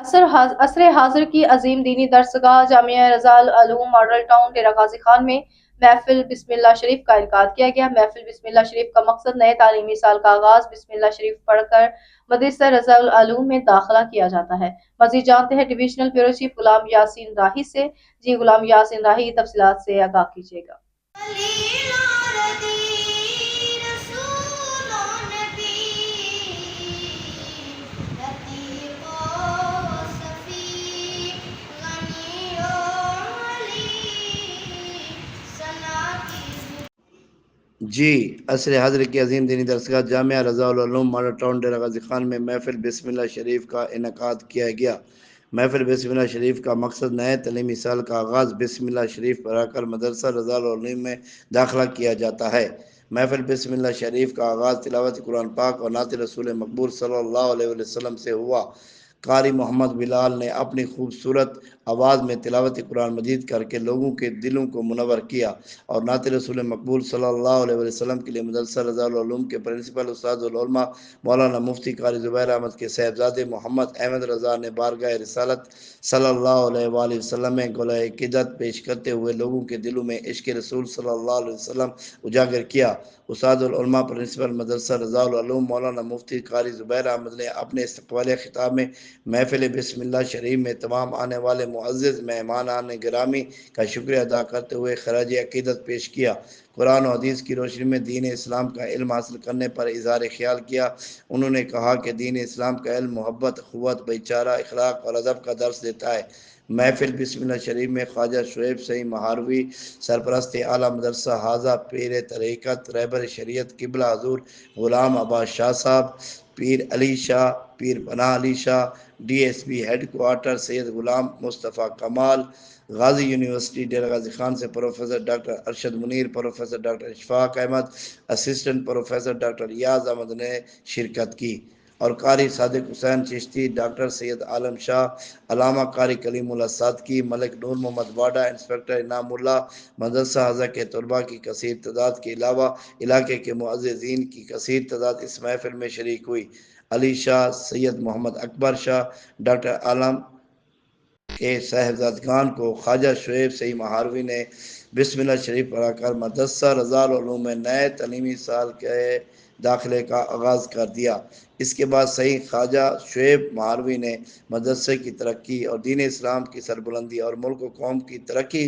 असर हाजिर की अजीम दीनी दरसगाह जामिया रज़ा अल उलूम मॉडल टाउन डेरा गाजी खान में महफिल बिस्मिल्लाह शरीफ का इनकाद किया गया। महफिल बिस्मिल्लाह शरीफ का मकसद नए तालीमी साल का आगाज बिस्मिल्लाह शरीफ पढ़कर मदरसा रज़ा अल उलूम में दाखिला किया जाता है। मजीद जानते हैं डिविजनल ब्यूरो चीफ गुलाम यासीन राही से। जी गुलाम यासीन राही, तफसीलात से आगाह कीजिएगा। जी, असर हाज़िर की अज़ीम दीनी दरसगाह जामिया रज़ा उल उलूम मॉडल टाउन डेरा गाज़ी खान में महफ़िल बिस्मिल्लाह शरीफ का इनेकाद किया गया। महफ़िल बिस्मिल्लाह शरीफ का मकसद नए तलीमी साल का आगाज़ बिस्मिल्लाह शरीफ पढ़ाकर मदरसा रज़ा उल उलूम में दाखिला किया जाता है। महफ़िल बिस्मिल्लाह शरीफ का आगाज़ तिलावत कुरान पाक और नात रसूल मकबूल सल्लल्लाहु अलैहि वसल्लम से हुआ। कारी मोहम्मद बिलाल ने अपनी खूबसूरत आवाज़ में तिलावत कुरान मजीद करके लोगों के दिलों को मुनव्वर किया और नात रसूल मकबूल सल्लल्लाहु अलैहि वसल्लम के लिए मदरसा रज़ा उल उलूम के प्रिंसिपल उस्ताद उल उलमा मौलाना मुफ्ती कारी ज़ुबैर अहमद के साहबजादे मोहम्मद अहमद रज़ा ने बारगाह रिसालत सल्लल्लाहु अलैहि वसल्लम में गोलाए क़िदत पेश करते हुए लोगों के दिलों में इश्क रसूल सल्लल्लाहु अलैहि वसल्लम उजागर किया। उस्ताद उल उलमा प्रिंसिपल मदरसा रज़ा उल उलूम मौलाना मुफ्ती कारी ज़ुबैर अहमद ने अपने इस्तक़बालिया खिताब में महफिल बिस्मिल्लाह शरीफ में तमाम आने वाले मुअज़्ज़िज़ मेहमानान गिरामी का शुक्रिया अदा करते हुए खराज अक़ीदत पेश किया। कुरान और हदीस की रोशनी में दीन इस्लाम का इल्म हासिल करने पर इज़हार ख्याल किया। उन्होंने कहा कि दीन इस्लाम का इल्म मोहब्बत, ख़ुव्वत, भाईचारा, इखलाक और अदब का दर्स देता है। महफिल बिस्मिल्लाह शरीफ में ख्वाजा शुएब सई महारवी सरपरस्त आला मदरसा हाजा पीर तरीक़त रहबर शरीयत किबला हजूर ग़ुलाम अब्बास शाह साहब, पीर Ali Shah, Pir Panah Ali Shah, DSP head quarter Syed Ghulam Mustafa Kamal, Ghazi university Dera Ghazi Khan से professor doctor Arshad Munir, professor doctor Ishfaq Ahmad, assistant professor doctor Riaz Ahmad ने शिरकत की और कारी सादिक हुसैन चिश्ती, डॉक्टर सैयद आलम शाह, अलामा कारी कलीमुल्लाह सादकी, मलिक नूर मोहम्मद वाडा, इंस्पेक्टर इनामुल्लाह, मदरसा हज़ा के तलबा की कसीर तादाद के अलावा इलाके के मुअज़्ज़िज़ीन की कसीर तादाद इस महफिल में शरीक हुई। अली शाह, सैयद मोहम्मद अकबर शाह, डॉक्टर आलम के साहबजादगान को ख्वाजा शुएब सई महारवी ने बिस्मिल्लाह शरीफ पढ़ाकर मदरसा रज़ा उल उलूम में नए तलीमी साल के दाखिले का आगाज़ कर दिया। इसके बाद सही ख्वाजा शुएब महारवी ने मदरसे की तरक्की और दीन इस्लाम की सरबुलंदी और मुल्क व कौम की तरक्की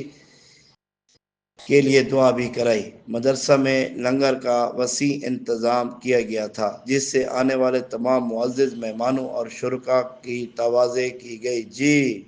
के लिए दुआ भी कराई। मदरसा में लंगर का वसी इंतज़ाम किया गया था जिससे आने वाले तमाम मुअज़्ज़िज़ मेहमानों और शुरका की तवाज़े की गई। जी।